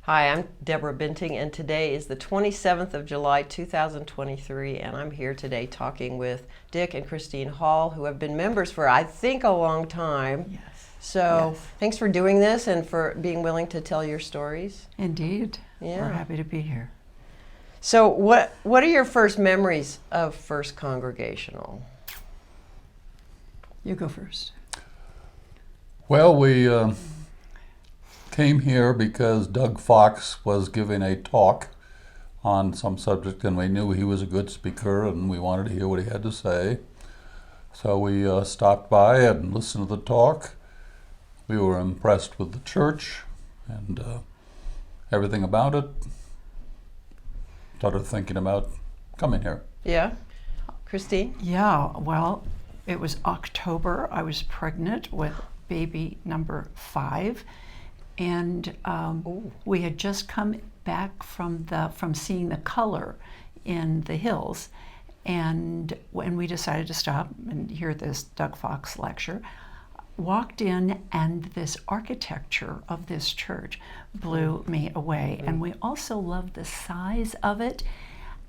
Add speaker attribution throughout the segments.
Speaker 1: Hi, I'm Deb Buenting, and today is the 27th of July, 2023, and I'm here today talking with Dick and Christine Hall, who have been members for, I think, a long time.
Speaker 2: Yes.
Speaker 1: So
Speaker 2: Yes.
Speaker 1: Thanks for doing this and for being willing to tell your stories.
Speaker 2: Indeed.
Speaker 1: Yeah.
Speaker 2: We're happy to be here.
Speaker 1: So what are your first memories of First Congregational?
Speaker 2: You go first.
Speaker 3: Well, we came here because Doug Fox was giving a talk on some subject, and we knew he was a good speaker, and we wanted to hear what he had to say. So we stopped by and listened to the talk. We were impressed with the church and everything about it. Started thinking about coming here.
Speaker 1: Yeah. Christine?
Speaker 2: Yeah, well, it was October. I was pregnant with baby number 5. And we had just come back from seeing The Color in the hills, and when we decided to stop and hear this Doug Fox lecture, walked in, and this architecture of this church blew me away. And we also loved the size of it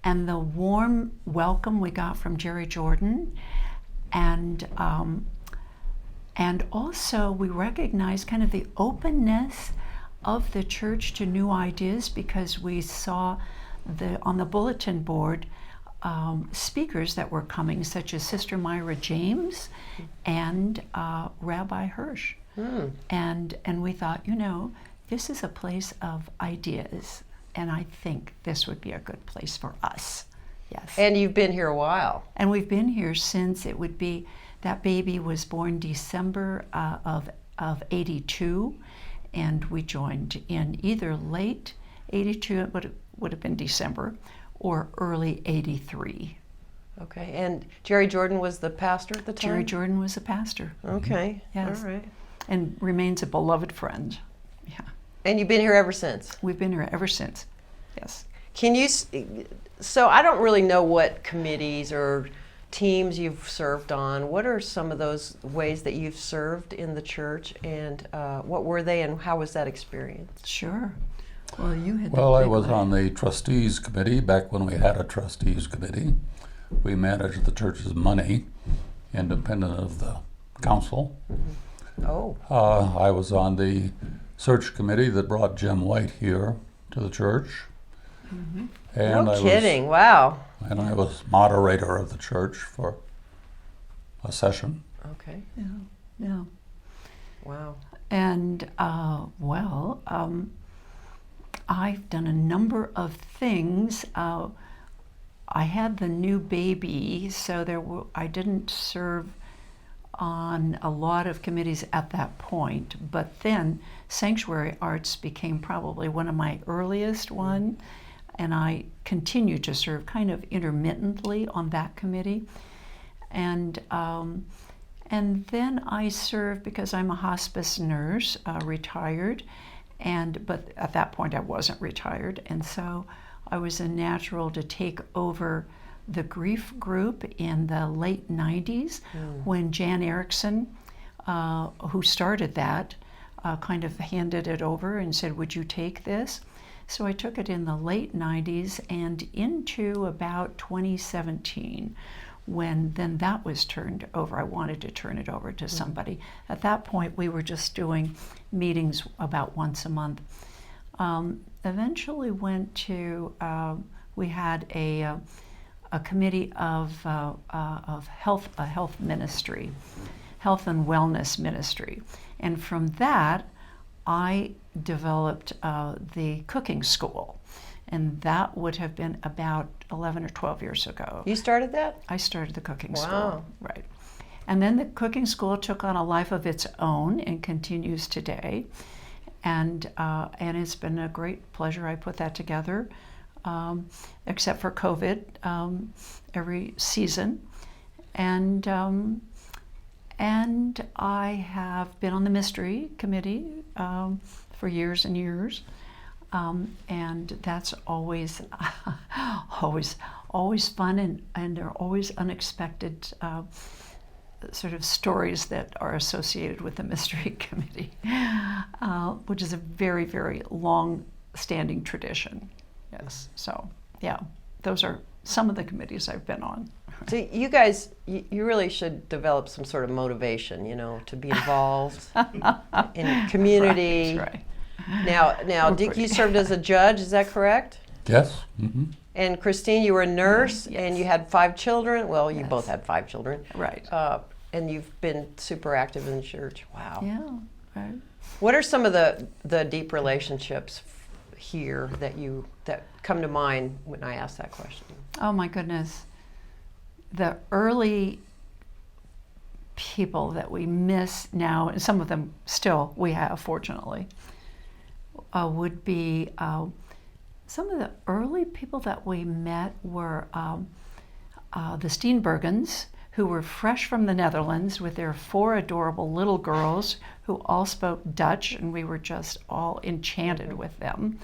Speaker 2: and the warm welcome we got from Jerry Jordan, and also we recognized kind of the openness of the church to new ideas, because we saw on the bulletin board speakers that were coming, such as Sister Myra James and Rabbi Hirsch. And we thought, this is a place of ideas, and I think this would be a good place for us. Yes.
Speaker 1: And you've been here a while.
Speaker 2: And we've been here since that baby was born December of 82, and we joined in either late 82, it would have been December, or early 83.
Speaker 1: Okay, and Jerry Jordan was the pastor at the time?
Speaker 2: Jerry Jordan was a pastor.
Speaker 1: Okay,
Speaker 2: Yes.
Speaker 1: All right.
Speaker 2: And remains a beloved friend. Yeah.
Speaker 1: And you've been here ever since?
Speaker 2: We've been here ever since, yes.
Speaker 1: So I don't really know what committees or teams you've served on. What are some of those ways that you've served in the church, and what were they, and how was that experience?
Speaker 2: Sure. Well, you had.
Speaker 3: Well, I was on the trustees committee back when we had a trustees committee. We managed the church's money, independent of the council.
Speaker 1: Oh.
Speaker 3: I was on the search committee that brought Jim White here to the church. And
Speaker 1: No kidding, wow.
Speaker 3: And I was moderator of the church for a session.
Speaker 1: Okay,
Speaker 2: Yeah.
Speaker 1: wow.
Speaker 2: And I've done a number of things. I had the new baby, so I didn't serve on a lot of committees at that point. But then Sanctuary Arts became probably one of my earliest ones, and I continued to serve kind of intermittently on that committee. And then I served because I'm a hospice nurse, retired, but at that point I wasn't retired, and so I was a natural to take over the grief group in the late 90s when Jan Erickson, who started that, kind of handed it over and said, "Would you take this?" So I took it in the late 90s and into about 2017, when then that was turned over. I wanted to turn it over to somebody. At that point, we were just doing meetings about once a month. Eventually went to, we had a committee of health, a health ministry, health and wellness ministry. And from that, I developed the cooking school, and that would have been about 11 or 12 years ago.
Speaker 1: You started that?
Speaker 2: I started the cooking
Speaker 1: Wow.
Speaker 2: school, right. And then the cooking school took on a life of its own and continues today. And it's been a great pleasure. I put that together, except for COVID, every season. And I have been on the mystery committee for years and years, and that's always fun, and there are always unexpected sort of stories that are associated with the mystery committee, which is a very, very long standing tradition. Yes. So, yeah, those are some of the committees I've been on.
Speaker 1: So you guys, you really should develop some sort of motivation, to be involved in community.
Speaker 2: Right.
Speaker 1: Now, Dick, you served as a judge, is that correct?
Speaker 3: Yes. Mm-hmm.
Speaker 1: And Christine, you were a nurse,
Speaker 2: Yes.
Speaker 1: and you had 5 children. Well, you
Speaker 2: Yes.
Speaker 1: both had 5 children.
Speaker 2: Right.
Speaker 1: And you've been super active in the church. Wow.
Speaker 2: Yeah. Right.
Speaker 1: What are some of the deep relationships here that come to mind when I ask that question?
Speaker 2: Oh my goodness. The early people that we miss now, and some of them still we have, fortunately, would be some of the early people that we met were the Steenbergens, who were fresh from the Netherlands with their 4 adorable little girls who all spoke Dutch, and we were just all enchanted with them.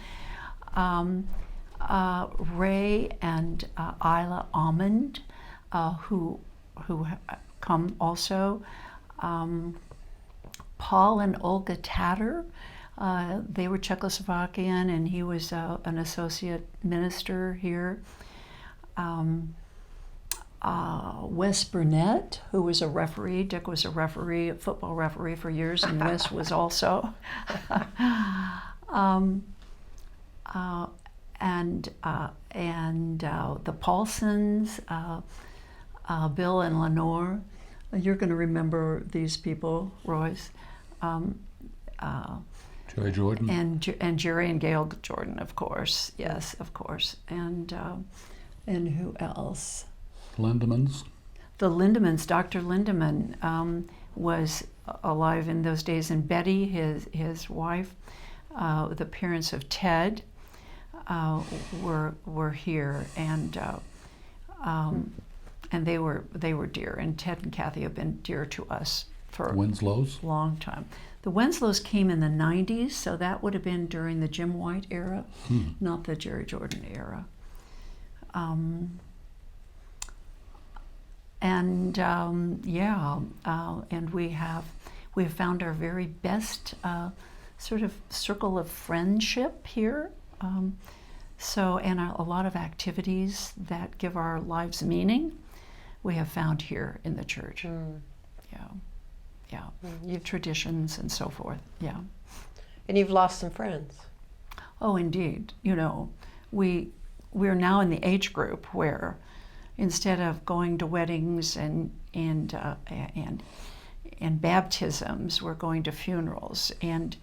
Speaker 2: Ray and Isla Almond, who come also. Paul and Olga Tatter, they were Czechoslovakian, and he was an associate minister here. Wes Burnett, who was a referee. Dick was a referee, a football referee for years, and Wes was also. And the Paulsons, Bill and Lenore. You're going to remember these people, Royce.
Speaker 3: Jerry Jordan.
Speaker 2: And Jerry and Gail Jordan, of course. Yes, of course. And who else?
Speaker 3: Lindemans.
Speaker 2: The Lindemans. Dr. Lindeman was alive in those days, and Betty, his wife, the parents of Ted, were here, and they were dear. And Ted and Kathy have been dear to us for
Speaker 3: Winslows.
Speaker 2: a long time. The Winslows came in the 90s, so that would have been during the Jim White era, not the Jerry Jordan era. And we have found our very best sort of circle of friendship here. And a lot of activities that give our lives meaning, we have found here in the church. You've traditions and so forth. Yeah.
Speaker 1: And you've lost some friends.
Speaker 2: Oh, indeed. We're now in the age group where instead of going to weddings and baptisms, we're going to funerals, and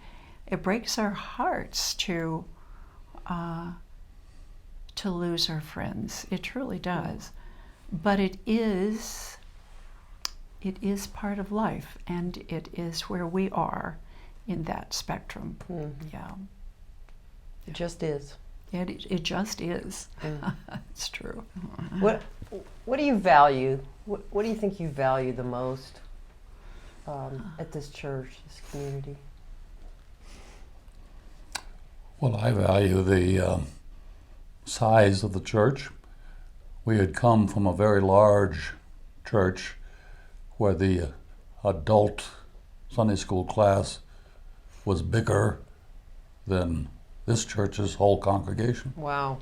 Speaker 2: it breaks our hearts to lose our friends. It truly does, but it is part of life, and it is where we are in that spectrum. Yeah,
Speaker 1: it just is.
Speaker 2: It just is. It's true.
Speaker 1: What do you value? What do you think you value the most at this church, this community?
Speaker 3: Well, I value the size of the church. We had come from a very large church where the adult Sunday school class was bigger than this church's whole congregation.
Speaker 1: Wow.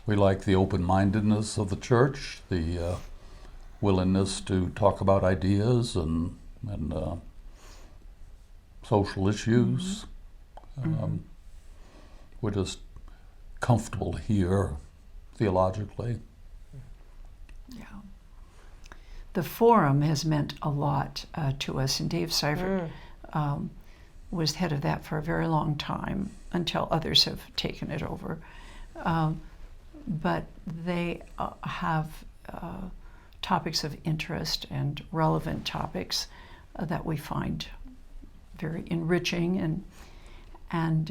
Speaker 3: We like the open-mindedness of the church, the willingness to talk about ideas and social issues. We're just comfortable here theologically.
Speaker 2: Yeah. The forum has meant a lot to us, and Dave Seifert was head of that for a very long time until others have taken it over. But they have topics of interest and relevant topics that we find very enriching, and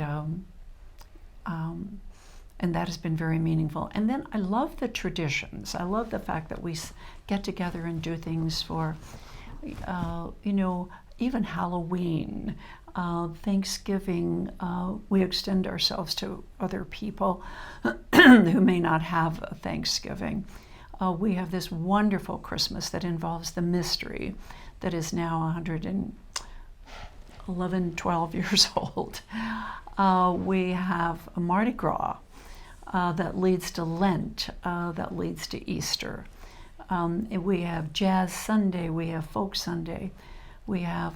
Speaker 2: that has been very meaningful. And then I love the traditions. I love the fact that we get together and do things for, even Halloween, Thanksgiving. We extend ourselves to other people who may not have a Thanksgiving. We have this wonderful Christmas that involves the mystery that is now 11, 12 years old. We have a Mardi Gras that leads to Lent, that leads to Easter. We have Jazz Sunday, we have Folk Sunday. We have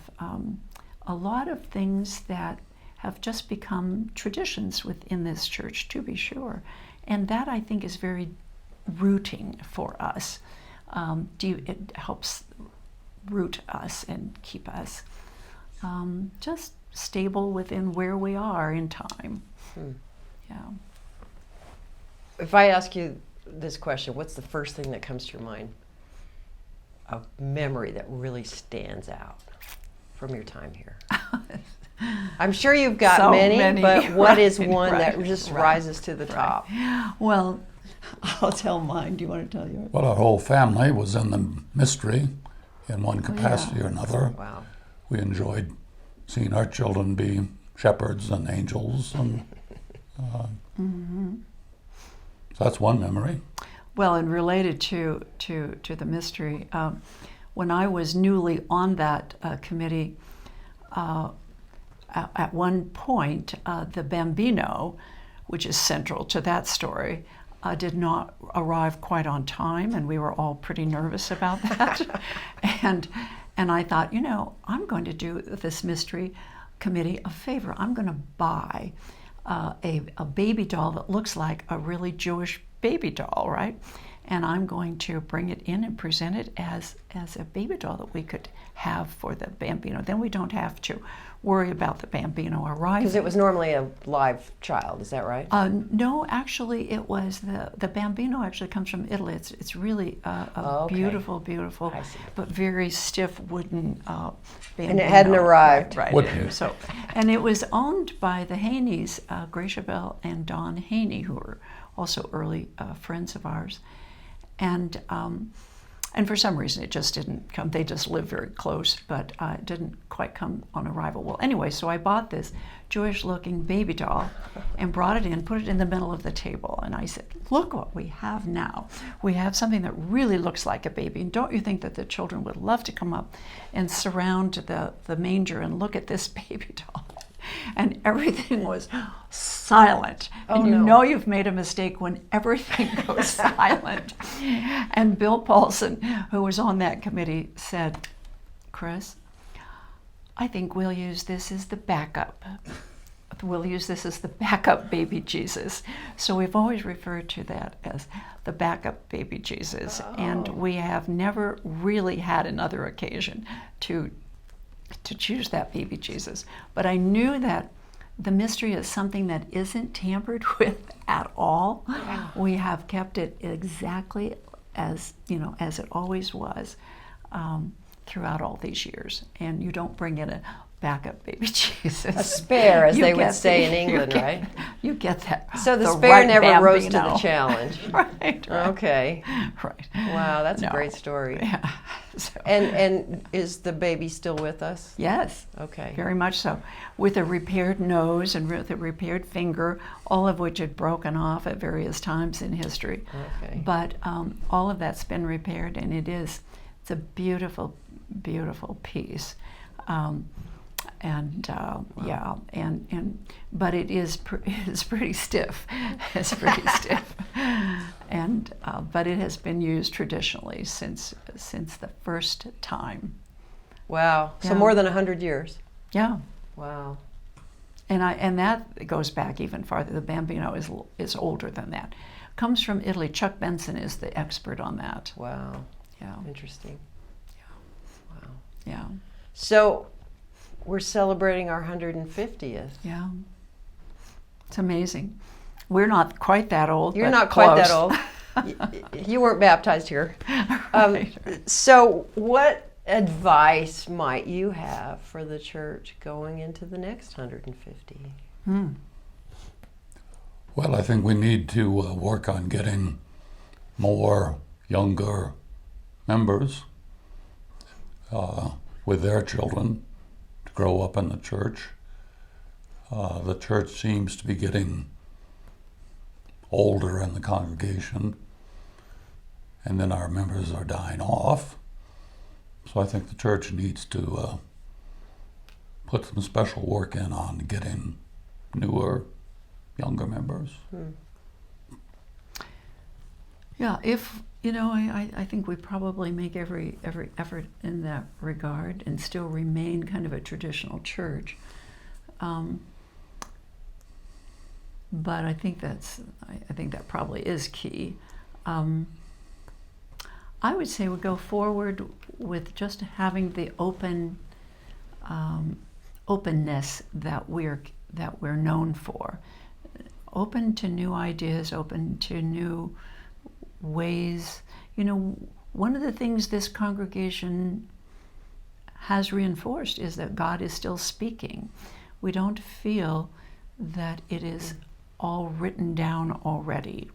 Speaker 2: a lot of things that have just become traditions within this church, to be sure. And that, I think, is very rooting for us. It helps root us and keep us just stable within where we are in time. Yeah.
Speaker 1: If I ask you this question, what's the first thing that comes to your mind? A memory that really stands out from your time here. I'm sure you've got
Speaker 2: So
Speaker 1: many, but what is one
Speaker 2: right,
Speaker 1: that just
Speaker 2: right,
Speaker 1: rises to the top?
Speaker 2: Well, I'll tell mine. Do you want to tell yours?
Speaker 3: Well, our whole family was in the mystery in one capacity or another.
Speaker 1: Wow.
Speaker 3: We enjoyed seeing our children be shepherds and angels, and so that's one memory.
Speaker 2: Well, and related to the mystery, when I was newly on that committee, at one point, the Bambino, which is central to that story, did not arrive quite on time, and we were all pretty nervous about that. and I thought, I'm going to do this mystery committee a favor. I'm going to buy a baby doll that looks like a really Jewish baby doll, right? And I'm going to bring it in and present it as a baby doll that we could have for the Bambino. Then we don't have to worry about the Bambino arriving.
Speaker 1: Because it was normally a live child, is that right?
Speaker 2: No, actually, it was the Bambino actually comes from Italy. It's really a
Speaker 1: Okay.
Speaker 2: beautiful,
Speaker 1: I see.
Speaker 2: but very stiff wooden Bambino.
Speaker 1: And it hadn't arrived.
Speaker 2: Right.
Speaker 3: Wouldn't.
Speaker 2: So, and it was owned by the Haneys, Gracia Bell and Don Haney, who were also early friends of ours. And for some reason, it just didn't come. They just lived very close, but it didn't quite come on arrival. Well, anyway, so I bought this Jewish-looking baby doll and brought it in, put it in the middle of the table, and I said, look what we have now. We have something that really looks like a baby, and don't you think that the children would love to come up and surround the manger and look at this baby doll? And everything was silent. And you know you've made a mistake when everything goes silent. And Bill Paulson, who was on that committee, said, Chris, I think we'll use this as the backup. We'll use this as the backup baby Jesus. So we've always referred to that as the backup baby Jesus. And we have never really had another occasion to choose that baby Jesus. But I knew that the mystery is something that isn't tampered with at all. We have kept it exactly as it always was throughout all these years. And you don't bring in a backup baby Jesus.
Speaker 1: A spare, as
Speaker 2: You
Speaker 1: they would
Speaker 2: get
Speaker 1: say
Speaker 2: the-
Speaker 1: in England,
Speaker 2: you
Speaker 1: right?
Speaker 2: get- You get that.
Speaker 1: So the spare
Speaker 2: right
Speaker 1: never rose to the
Speaker 2: Bambino.
Speaker 1: challenge.
Speaker 2: Right.
Speaker 1: Okay.
Speaker 2: Right.
Speaker 1: Wow, that's a
Speaker 2: No.
Speaker 1: great story.
Speaker 2: Yeah. So,
Speaker 1: And is the baby still with us?
Speaker 2: yes.
Speaker 1: Okay.
Speaker 2: Very much so. With a repaired nose and with a repaired finger, all of which had broken off at various times in history.
Speaker 1: Okay.
Speaker 2: But all of that's been repaired, and it's a beautiful, beautiful piece. But it is pretty stiff. It's pretty stiff, and but it has been used traditionally since the first time.
Speaker 1: Wow. So
Speaker 2: Yeah.
Speaker 1: more than 100 years.
Speaker 2: Yeah.
Speaker 1: Wow.
Speaker 2: And that goes back even farther. The Bambino is older than that. Comes from Italy. Chuck Benson is the expert on that.
Speaker 1: Wow.
Speaker 2: Yeah.
Speaker 1: Interesting. Wow.
Speaker 2: Yeah.
Speaker 1: So we're celebrating our 150th.
Speaker 2: Yeah. It's amazing. We're not quite that old.
Speaker 1: You're
Speaker 2: but
Speaker 1: not quite that
Speaker 2: close.
Speaker 1: old. You weren't baptized here.
Speaker 2: Right.
Speaker 1: So what advice might you have for the church going into the next 150?
Speaker 3: Well, I think we need to work on getting more younger members with their children to grow up in the church. The church seems to be getting older in the congregation, and then our members are dying off. So I think the church needs to put some special work in on getting newer, younger members.
Speaker 2: Yeah, if, I think we probably make every effort in that regard and still remain kind of a traditional church. But I think that probably is key. I would say we go forward with just having the openness that we're known for, open to new ideas, open to new ways. One of the things this congregation has reinforced is that God is still speaking. We don't feel that it is all written down already.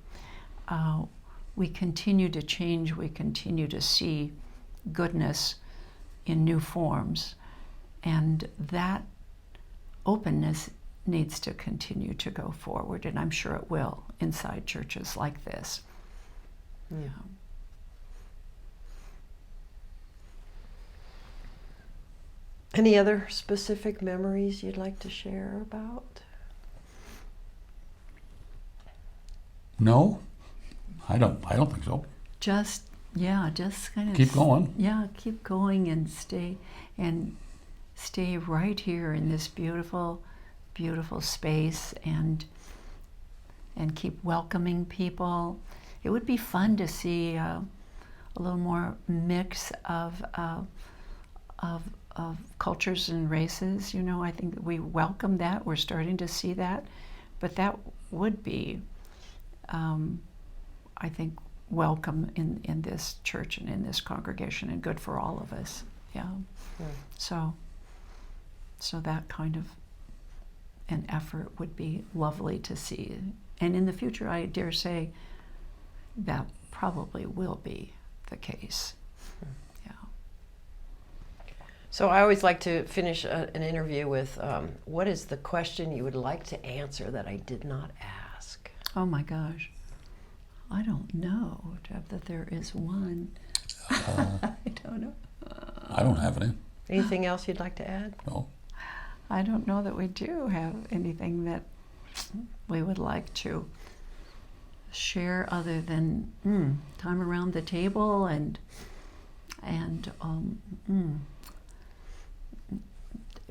Speaker 2: We continue to change, we continue to see goodness in new forms, and that openness needs to continue to go forward, and I'm sure it will inside churches like this. Yeah.
Speaker 1: Any other specific memories you'd like to share about?
Speaker 2: No,
Speaker 3: I don't think so.
Speaker 2: Just kind of
Speaker 3: keep going.
Speaker 2: Yeah, keep going and stay right here in this beautiful, beautiful space and keep welcoming people. It would be fun to see a little more mix of cultures and races. I think we welcome that. We're starting to see that, but that would be, I think, welcome in this church and in this congregation, and good for all of us. Yeah. So that kind of an effort would be lovely to see. And in the future, I dare say that probably will be the case. Yeah.
Speaker 1: So I always like to finish an interview with, what is the question you would like to answer that I did not ask?
Speaker 2: Oh my gosh. I don't know, Deb, that there is one. I don't know.
Speaker 3: I don't have any.
Speaker 1: Anything else you'd like to add?
Speaker 3: No.
Speaker 2: I don't know that we do have anything that we would like to share other than time around the table and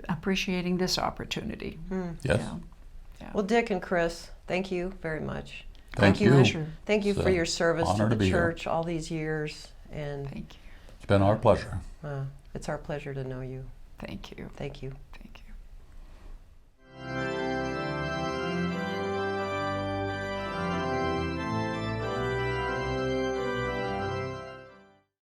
Speaker 2: appreciating this opportunity.
Speaker 3: Yes.
Speaker 2: Yeah.
Speaker 1: Well, Dick and Chris, thank you very much.
Speaker 3: Thank you.
Speaker 2: Pleasure.
Speaker 1: Thank you
Speaker 3: It's
Speaker 1: for
Speaker 3: an
Speaker 1: your service
Speaker 3: honor
Speaker 1: to
Speaker 3: to
Speaker 1: the
Speaker 3: be here.
Speaker 1: church all these years, and
Speaker 2: Thank you.
Speaker 3: It's been our pleasure.
Speaker 1: it's our pleasure to know you.
Speaker 2: Thank you.
Speaker 1: Thank you.